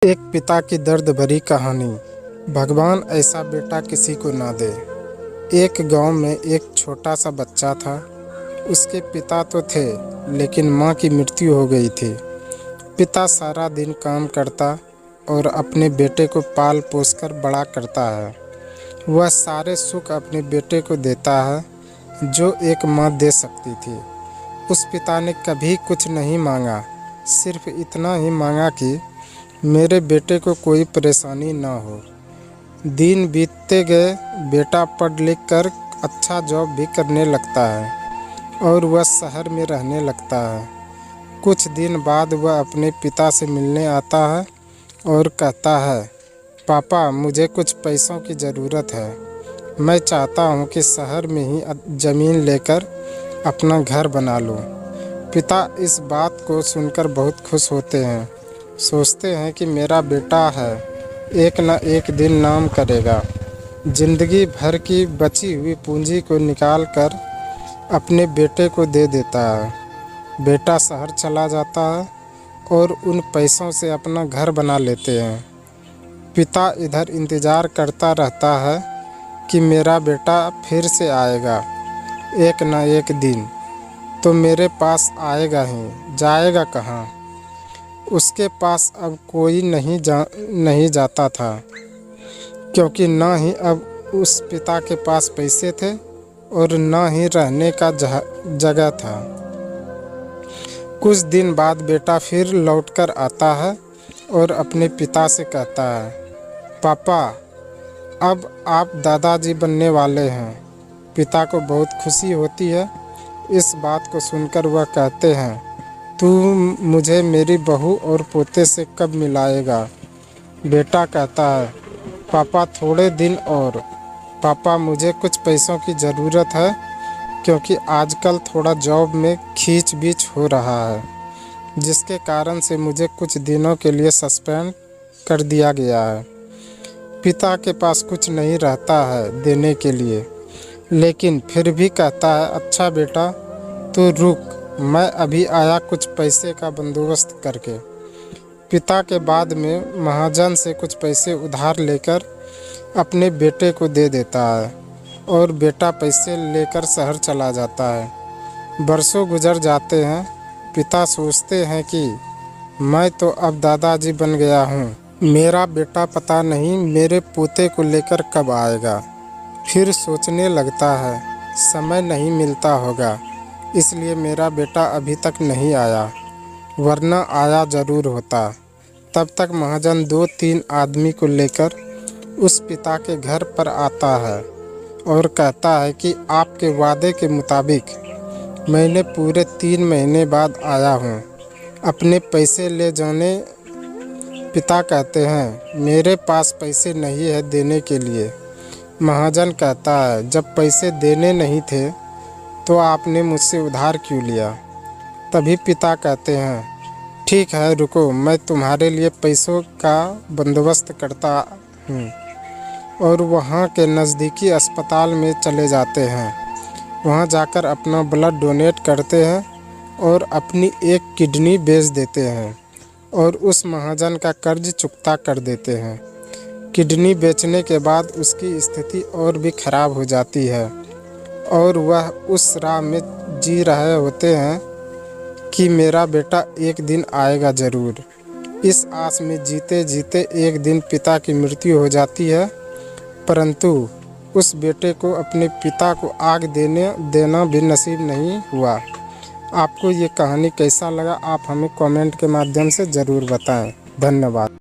एक पिता की दर्द भरी कहानी। भगवान ऐसा बेटा किसी को ना दे। एक गांव में एक छोटा सा बच्चा था। उसके पिता तो थे, लेकिन मां की मृत्यु हो गई थी। पिता सारा दिन काम करता और अपने बेटे को पाल पोस कर बड़ा करता है। वह सारे सुख अपने बेटे को देता है, जो एक मां दे सकती थी। उस पिता ने कभी कुछ नहीं मांगा, सिर्फ इतना ही मांगा कि मेरे बेटे को कोई परेशानी ना हो। दिन बीतते गए, बेटा पढ़ लिख कर अच्छा जॉब भी करने लगता है और वह शहर में रहने लगता है। कुछ दिन बाद वह अपने पिता से मिलने आता है और कहता है, पापा मुझे कुछ पैसों की ज़रूरत है। मैं चाहता हूँ कि शहर में ही ज़मीन लेकर अपना घर बना लूँ। पिता इस बात को सुनकर बहुत खुश होते हैं। सोचते हैं कि मेरा बेटा है, एक न एक दिन नाम करेगा। जिंदगी भर की बची हुई पूंजी को निकाल कर अपने बेटे को दे देता है। बेटा शहर चला जाता है और उन पैसों से अपना घर बना लेते हैं। पिता इधर इंतज़ार करता रहता है कि मेरा बेटा फिर से आएगा, एक न एक दिन तो मेरे पास आएगा ही, जाएगा कहाँ। उसके पास अब कोई नहीं जाता था, क्योंकि न ही अब उस पिता के पास पैसे थे और न ही रहने का जगह था। कुछ दिन बाद बेटा फिर लौटकर आता है और अपने पिता से कहता है, पापा अब आप दादाजी बनने वाले हैं। पिता को बहुत खुशी होती है। इस बात को सुनकर वह कहते हैं, तू मुझे मेरी बहू और पोते से कब मिलाएगा। बेटा कहता है, पापा थोड़े दिन और। पापा मुझे कुछ पैसों की ज़रूरत है, क्योंकि आजकल थोड़ा जॉब में खींच बीच हो रहा है, जिसके कारण से मुझे कुछ दिनों के लिए सस्पेंड कर दिया गया है। पिता के पास कुछ नहीं रहता है देने के लिए, लेकिन फिर भी कहता है, अच्छा बेटा तू रुक, मैं अभी आया कुछ पैसे का बंदोबस्त करके। पिता के बाद में महाजन से कुछ पैसे उधार लेकर अपने बेटे को दे देता है और बेटा पैसे लेकर शहर चला जाता है। बरसों गुजर जाते हैं। पिता सोचते हैं कि मैं तो अब दादाजी बन गया हूँ, मेरा बेटा पता नहीं मेरे पोते को लेकर कब आएगा। फिर सोचने लगता है, समय नहीं मिलता होगा, इसलिए मेरा बेटा अभी तक नहीं आया, वरना आया ज़रूर होता। तब तक महाजन 2-3 आदमी को लेकर उस पिता के घर पर आता है और कहता है कि आपके वादे के मुताबिक मैंने पूरे 3 महीने बाद आया हूँ, अपने पैसे ले जाने। पिता कहते हैं, मेरे पास पैसे नहीं है देने के लिए। महाजन कहता है, जब पैसे देने नहीं थे तो आपने मुझसे उधार क्यों लिया। तभी पिता कहते हैं, ठीक है रुको, मैं तुम्हारे लिए पैसों का बंदोबस्त करता हूँ। और वहाँ के नज़दीकी अस्पताल में चले जाते हैं। वहाँ जाकर अपना ब्लड डोनेट करते हैं और अपनी एक किडनी बेच देते हैं और उस महाजन का कर्ज चुकता कर देते हैं। किडनी बेचने के बाद उसकी स्थिति और भी ख़राब हो जाती है और वह उस राह में जी रहे होते हैं कि मेरा बेटा एक दिन आएगा ज़रूर। इस आस में जीते जीते एक दिन पिता की मृत्यु हो जाती है, परंतु उस बेटे को अपने पिता को आग देना भी नसीब नहीं हुआ। आपको ये कहानी कैसा लगा, आप हमें कमेंट के माध्यम से ज़रूर बताएं। धन्यवाद।